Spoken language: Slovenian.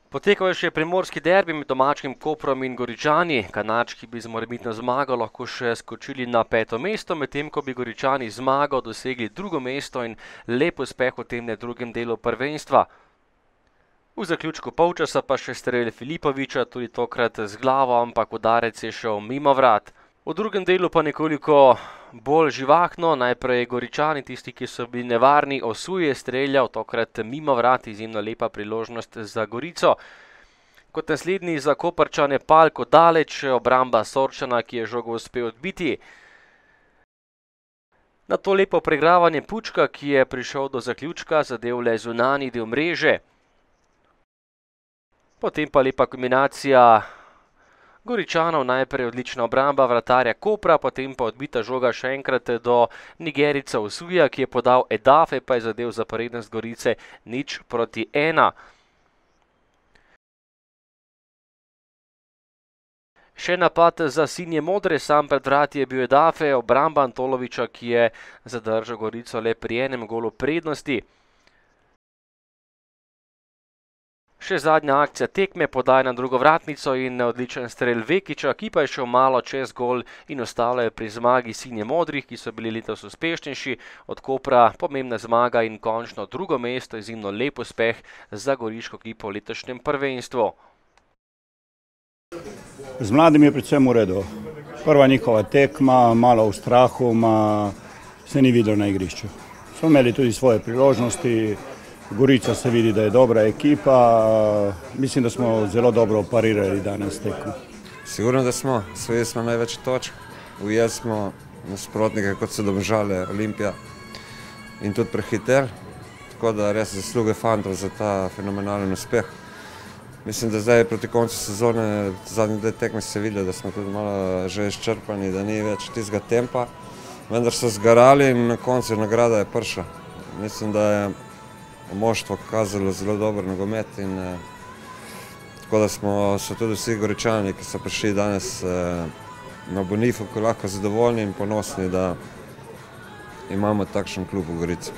Potekal je še primorski derbi med domačim Koprom in Goričani. Kanadčki bi z morebitno zmago lahko še skočili na 5. mesto, medtem ko bi Goričani zmago dosegli 2. mesto in lep uspeh v tem drugem delu prvenstva. V zaključku polčasa pa še strel Filipoviča, tudi tokrat z glavo, ampak udarec je šel mimo vrat. V drugem delu pa nekoliko bolj živahno, najprej Goričani, tisti, ki so bili nevarni, Osuje streljal, tokrat mimo vrat, izjemno lepa priložnost za Gorico. Kot naslednji za Koprčane Palko daleč, obramba Sorčana, ki je žogo uspel odbiti. Na to lepo preigravanje Pučka, ki je prišel do zaključka, zadev le zunanji del mreže. Potem pa lepa kombinacija Goričanov, najprej odlična obramba vratarja Kopra, potem pa odbita žoga še enkrat do Nigerica Osuja, ki je podal Edafe, pa je zadev za prednost Gorice 0:1. Še napad za sinje modre, sam pred vrati je bil Edafe, obramba Antoloviča, ki je zadržal Gorico le pri enem golu prednosti. Še zadnja akcija tekme, podaj na drugo vratnico in odličen strel Vekiča, ki pa je šel malo čez gol in ostavljajo pri zmagi sinje modrih, ki so bili letos uspešnejši. Od Kopra pomembna zmaga in končno 2. mesto, izjemno lep uspeh za goriško ekipo v letošnjem prvenstvu. Z mladimi je predvsem v redu. Prva njihova tekma, malo v strahu, se ni videl na igrišču. Smo imeli tudi svoje priložnosti. Gorica se vidi, da je dobra ekipa. Mislim, da smo zelo dobro parirali danes tekmo. Sigurno, da smo. Osvojili smo največ točk. Ujeli smo nasprotnike, kot so Domžale, Olimpija in tudi Prehiter. Tako da res zasluge fantov za ta fenomenalen uspeh. Mislim, da zdaj proti koncu sezone, zadnji dve tekme se vidi, da smo tudi malo že izčrpani, da ni več tistega tempa. Vendar so zgarali in na koncu nagrada je prišla. Mislim, da je moštvo kazalo zelo dober nogomet in tako da so tudi vsi Goričani, ki so prišli danes na Bonifako, lahko zadovoljni in ponosni, da imamo takšen klub v Gorici.